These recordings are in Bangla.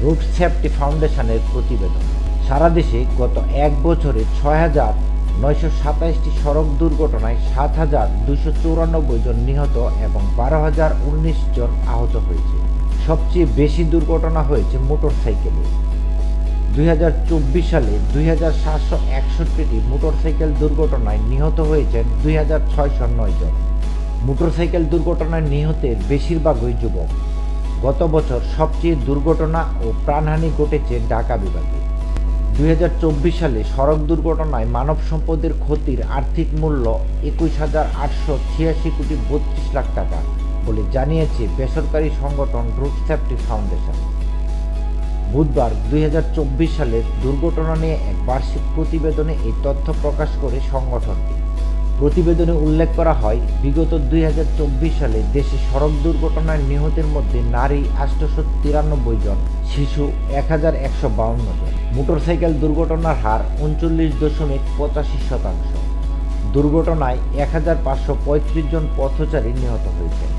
রোড সেফটি ফাউন্ডেশনের প্রতিবেদন। সারা দেশে গত এক বছরে ৬,৯২৭টি সড়ক দুর্ঘটনায় ৭,২৯৪ জন নিহত এবং ১২,০১৯ জন আহত হয়েছে। সবচেয়ে বেশি দুর্ঘটনা হয়েছে মোটরসাইকেলে। ২০২৪ সালে ২,৭৬১টি মোটরসাইকেল দুর্ঘটনায় নিহত হয়েছেন ২,৬০৯ জন। মোটরসাইকেল দুর্ঘটনায় নিহতের বেশিরভাগই যুবক। গত বছর সবচেয়ে দুর্ঘটনা ও প্রাণহানি ঘটেছে ঢাকা বিভাগে। ২০২৪ সালে সড়ক দুর্ঘটনায় মানব সম্পদের ক্ষতির আর্থিক মূল্য ২১,৮৮৬ কোটি ৩২ লাখ টাকা বলে জানিয়েছে বেসরকারি সংগঠন রোড সেফটি ফাউন্ডেশন। বুধবার ২০২৪ সালের দুর্ঘটনা নিয়ে এক বার্ষিক প্রতিবেদনে এই তথ্য প্রকাশ করে সংগঠনটি। প্রতিবেদনে উল্লেখ করা হয়, বিগত ২০২৪ সালে দেশে সড়ক দুর্ঘটনায় নিহতের মধ্যে নারী ৮৯৩ জন, শিশু ১,১৫২ জন। মোটরসাইকেল দুর্ঘটনার হার ৩৯.৮৫%। দুর্ঘটনায় ১,৫৩৫ জন পথচারী নিহত হয়েছেন।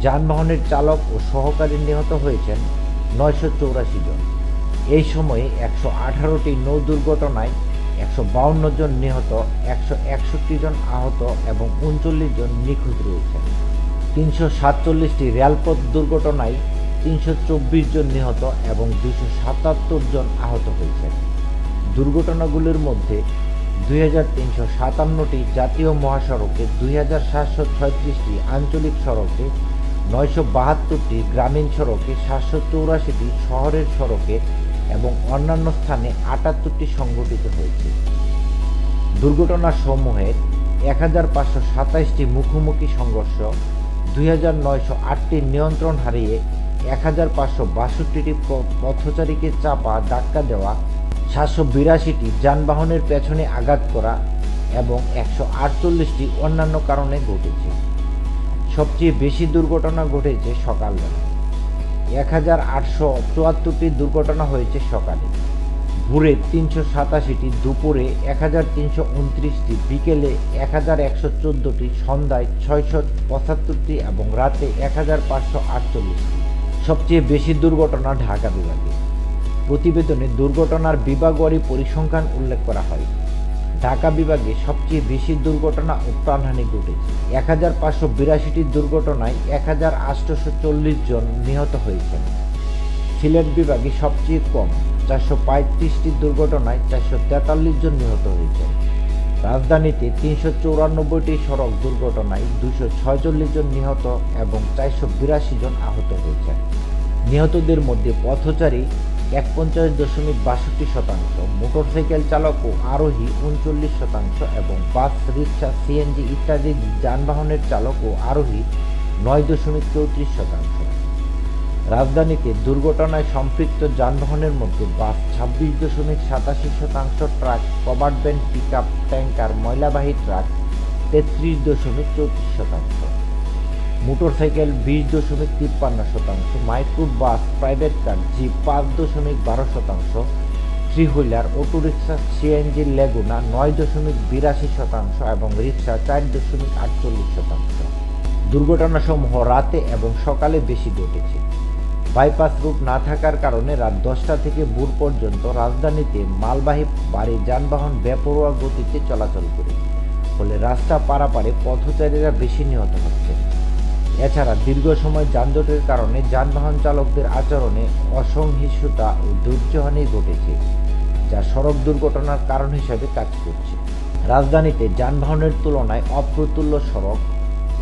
যানবাহনের চালক ও সহকারী নিহত হয়েছেন ৯৮৪ জন। এই সময়ে ১১৮টি নৌ দুর্ঘটনায় ১৫২ জন নিহত, ১৬১ জন আহত এবং ৩৯ জন নিখোঁজ রয়েছেন। ৩৪৭টি রেলপথ দুর্ঘটনায় ৩২৪ জন নিহত এবং ২৭৭ জন আহত হয়েছেন। দুর্ঘটনাগুলির মধ্যে ২,৩৫৭টি জাতীয় মহাসড়কে, ২,৭৩৬টি আঞ্চলিক সড়কে, ৯৭২টি গ্রামীণ সড়কে, ৭৮৪টি শহরের সড়কে এবং অন্যান্য স্থানে ৭৮টি সংঘটিত হয়েছে। দুর্ঘটনাসমূহের ১,৫২৭টি মুখোমুখি সংঘর্ষ, ২,৯০৮টি নিয়ন্ত্রণ হারিয়ে, ১,৫৬২টি পথচারীকে চাপা ধাক্কা দেওয়া, ৭৮২টি যানবাহনের পেছনে আঘাত করা এবং ১৪৮টি অন্যান্য কারণে ঘটেছে। সবচেয়ে বেশি দুর্ঘটনা ঘটেছে সকালবেলা। ১,৮৭৪টি দুর্ঘটনা হয়েছে সকালে, ভোরে ৩৮৭টি, দুপুরে ১,৩২৯টি, বিকেলে ১,১১৪টি, সন্ধ্যায় ৬৭৫টি এবং রাতে ১,৫৪৮টি। সবচেয়ে বেশি দুর্ঘটনা ঢাকা বিভাগে। প্রতিবেদনে দুর্ঘটনার বিভাগওয়ারি পরিসংখ্যান উল্লেখ করা হয়। ঢাকা বিভাগে সবচেয়ে বেশি দুর্ঘটনা ও প্রাণহানি ঘটেছে। ১,৫৮২টি দুর্ঘটনায় ১,৮৪০ জন নিহত হয়েছেন। সিলেট বিভাগে সবচেয়ে কম, ৪৩৫টি দুর্ঘটনায় ৪৪৩ জন নিহত হয়েছেন। রাজধানীতে ৩৯৪টি সড়ক দুর্ঘটনায় ২৪৬ জন নিহত এবং ৪৮২ জন আহত হয়েছেন। নিহতদের মধ্যে পথচারী ৪১.৬২%, মোটরসাইকেল চালক ও আরোহী ৩৯% এবং বাস, রিক্সা, সিএনজি ইত্যাদি যানবাহনের চালক ও আরোহী ৯.৩৪%। রাজধানীতে দুর্ঘটনায় সম্পৃক্ত যানবাহনের মধ্যে বাস ২৬.৮৭%, truck, covered van, pickup, tanker, ময়লাবাহী ট্রাক ৩৩.৩৪%, মোটরসাইকেল ২০.৫৩%, micro bus, private car, jeep ৫.১২%, three wheeler, autorickshaw, CNG, Leguna ৯.৮২% এবং রিক্সা ৪.৪৮%। দুর্ঘটনাসমূহ রাতে এবং সকালে বেশি ঘটেছে। বাইপাস রুট না থাকার কারণে রাত ১০টা থেকে ভোর পর্যন্ত রাজধানীতে মালবাহী ভারী যানবাহন বেপরোয়া গতিতে চলাচল করে, ফলে রাস্তা পারাপারে পথচারীরা বেশি নিহত হচ্ছে। এছাড়া দীর্ঘ সময় যানজটের কারণে যানবাহন চালকদের আচরণে অসহিষ্ণুতা ও ধৈর্যহানি ঘটেছে, যা সড়ক দুর্ঘটনার কারণ হিসেবে কাজ করছে। রাজধানীতে যানবাহনের তুলনায় অপ্রতুল্য সড়ক।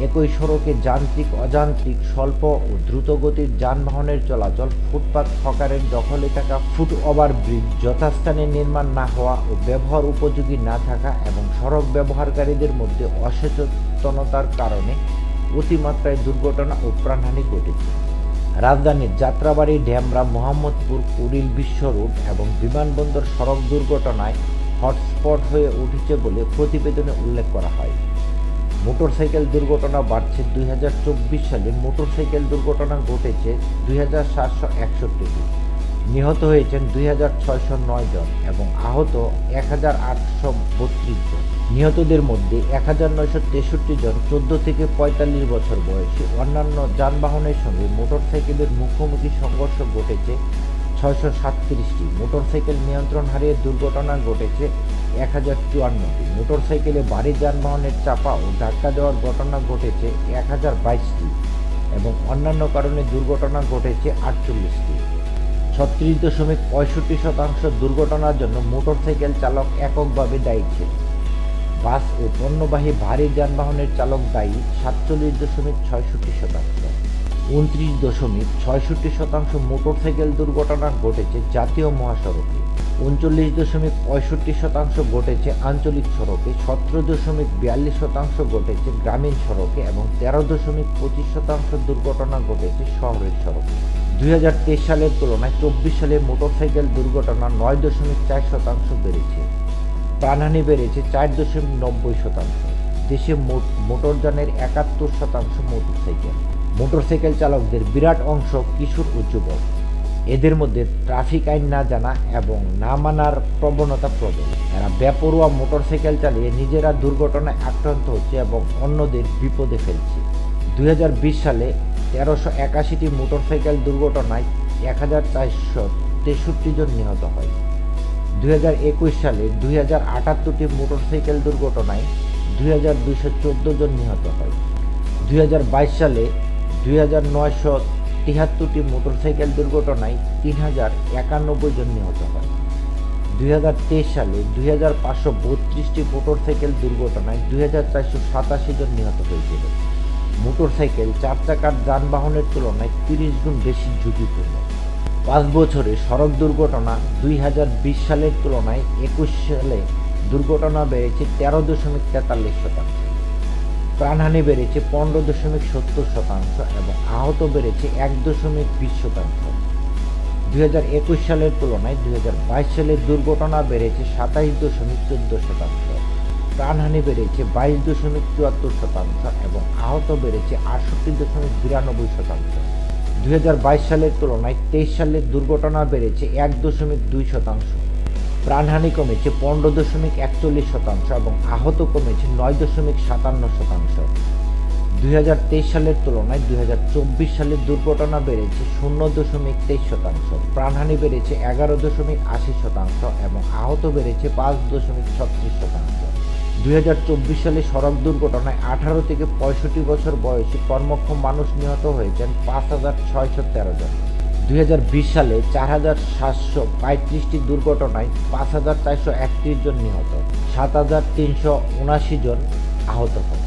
একই সড়কে যান্ত্রিক, অযান্ত্রিক, স্বল্প ও দ্রুতগতির যানবাহনের চলাচল, ফুটপাত, হকারের দখলে থাকা ফুট ওভারব্রিজ যথাস্থানে নির্মাণ না হওয়া ও ব্যবহার উপযোগী না থাকা এবং সড়ক ব্যবহারকারীদের মধ্যে অসচেতনতার কারণে অতিমাত্রায় দুর্ঘটনা ও প্রাণহানি ঘটেছে। রাজধানীর যাত্রাবাড়ি, ঢেমরা, মোহাম্মদপুর, কুড়িল বিশ্ব রোড এবং বিমানবন্দর সড়ক দুর্ঘটনায় হটস্পট হয়ে উঠেছে বলে প্রতিবেদনে উল্লেখ করা হয়। মোটরসাইকেল দুর্ঘটনা বাড়ছে। ২০২৪ সালে মোটরসাইকেল দুর্ঘটনা ঘটেছে ২,৭৬১টি, নিহত হয়েছেন ২,৬০৯ জন এবং আহত ১,৮৩২ জন। নিহতদের মধ্যে ১,৯৬৩ জন ১৪ থেকে ৪৫ বছর বয়সী। অন্যান্য যানবাহনের সঙ্গে মোটরসাইকেলের মুখোমুখি সংঘর্ষ ঘটেছে 637টি, মোটরসাইকেল নিয়ন্ত্রণ হারিয়ে দুর্ঘটনা ঘটেছে 1054টি, মোটরসাইকেলে ভারী যানবাহনের চাপা ও ধাক্কা দেওয়ার ঘটনা ঘটেছে 1022টি এবং অন্যান্য কারণে দুর্ঘটনা ঘটেছে 48টি। 36.65% দুর্ঘটনার জন্য মোটরসাইকেল চালক এককভাবে দায়ী ছিল। বাস ও পণ্যবাহী ভারী যানবাহনের চালক দায়ী 47.66%। 29.66% মোটরসাইকেল দুর্ঘটনা ঘটেছে জাতীয় মহাসড়কে, 39.65% ঘটেছে আঞ্চলিক সড়কে, 17.42% ঘটেছে গ্রামীণ সড়কে এবং 13.25% দুর্ঘটনা ঘটেছে শহরের সড়কে। 2023 সালের তুলনায় 24 সালে মোটরসাইকেল দুর্ঘটনা 9.4% বেড়েছে। প্রাণহানি বেড়েছে 4.90%। দেশে মোট মোটরযানের 71% মোটরসাইকেল। মোটরসাইকেল চালকদের বিরাট অংশ কিশোর ও যুবক। এদের মধ্যে ট্রাফিক আইন না জানা এবং না মানার প্রবণতা প্রবল। এরা বেপরোয়া মোটরসাইকেল চালিয়ে নিজেরা দুর্ঘটনায় আক্রান্ত হচ্ছে এবং অন্যদের বিপদে ফেলছে। 2020 সালে 1381টি মোটরসাইকেল দুর্ঘটনায় 1463 জন নিহত হয়। 2021 সালে 2078টি মোটরসাইকেল দুর্ঘটনায় 2214 জন নিহত হয়। 2022 সালে 2973টি মোটরসাইকেল দুর্ঘটনায় 3091 জন নিহত হয়। 2023 সালে 2532টি মোটরসাইকেল দুর্ঘটনায় 2487 জন নিহত হয়েছিল। মোটরসাইকেল 4 চাকার যানবাহনের তুলনায় 30 গুণ বেশি ঝুঁকিপূর্ণ। 5 বছরে সড়ক দুর্ঘটনা 2020 সালের তুলনায় 21 সালে দুর্ঘটনা বেড়েছে 13.43%, প্রাণহানি বেড়েছে 15.70% এবং আহত বেড়েছে 1.20%। 2021 সালের তুলনায় 2022 সালের দুর্ঘটনা বেড়েছে 27.14%, প্রাণহানি বেড়েছে 22.74% এবং আহত বেড়েছে 68.92%। 2022 সালের তুলনায় 23 সালের দুর্ঘটনা বেড়েছে 1.2%, প্রাণহানি কমেছে 15.41% এবং আহত কমেছে 9.57%। 2023 সালের তুলনায় 2024 সালের দুর্ঘটনা বেড়েছে 0.23%, প্রাণহানি বেড়েছে 11.80% এবং আহত বেড়েছে 5.36%। 2024 সালে সড়ক দুর্ঘটনায় 18 থেকে 65 বছর বয়সী কর্মক্ষম মানুষ নিহত হয়েছেন 5613 জন। 2020 সালে 4735টি দুর্ঘটনায় 5431 জন নিহত, 7379 জন আহত হন।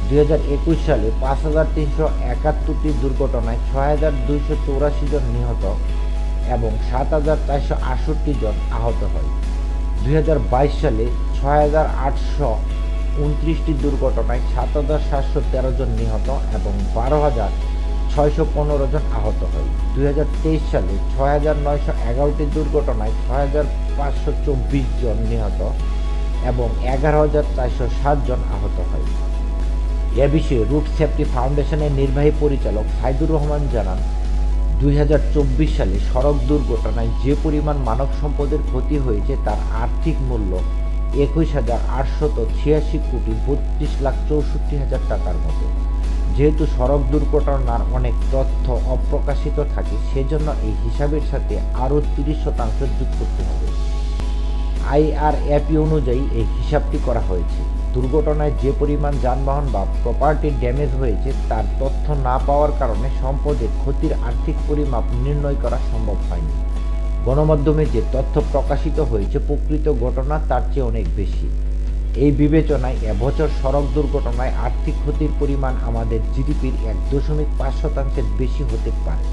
2021 সালে 5371টি দুর্ঘটনায় 6284 জন নিহত এবং 7468 জন আহত হয়। 2022 সালে 6829টি দুর্ঘটনায় 7713 জন নিহত এবং 12615 জন আহত হয়। 2023 সালে 6911টি দুর্ঘটনায় 6524 জন নিহত এবং 11407 জন আহত হয়। এ বিষয়ে রুট সেফটি ফাউন্ডেশনের নির্বাহী পরিচালক সাইদুর রহমান জানান, 2024 সালে সড়ক দুর্ঘটনায় যে পরিমাণ মানব সম্পদের ক্ষতি হয়েছে তার আর্থিক মূল্য 21,886 কোটি 32,64,000 টাকার মতো। যেহেতু সড়ক দুর্ঘটনার অনেক তথ্য অপ্রকাশিত থাকে, সেজন্য এই হিসাবের সাথে আরও 30% যোগ করতে হবে। IRAP অনুযায়ী এই হিসাবটি করা হয়েছে। দুর্ঘটনায় যে পরিমাণ যানবাহন বা প্রপার্টি ড্যামেজ হয়েছে তার তথ্য না পাওয়ার কারণে সম্পদের ক্ষতির আর্থিক পরিমাপ নির্ণয় করা সম্ভব হয়নি। গণমাধ্যমে যে তথ্য প্রকাশিত হয়েছে প্রকৃত ঘটনা তার চেয়ে অনেক বেশি। এই বিবেচনায় এবছর সড়ক দুর্ঘটনায় আর্থিক ক্ষতির পরিমাণ আমাদের GDPর 1.5% বেশি হতে পারে।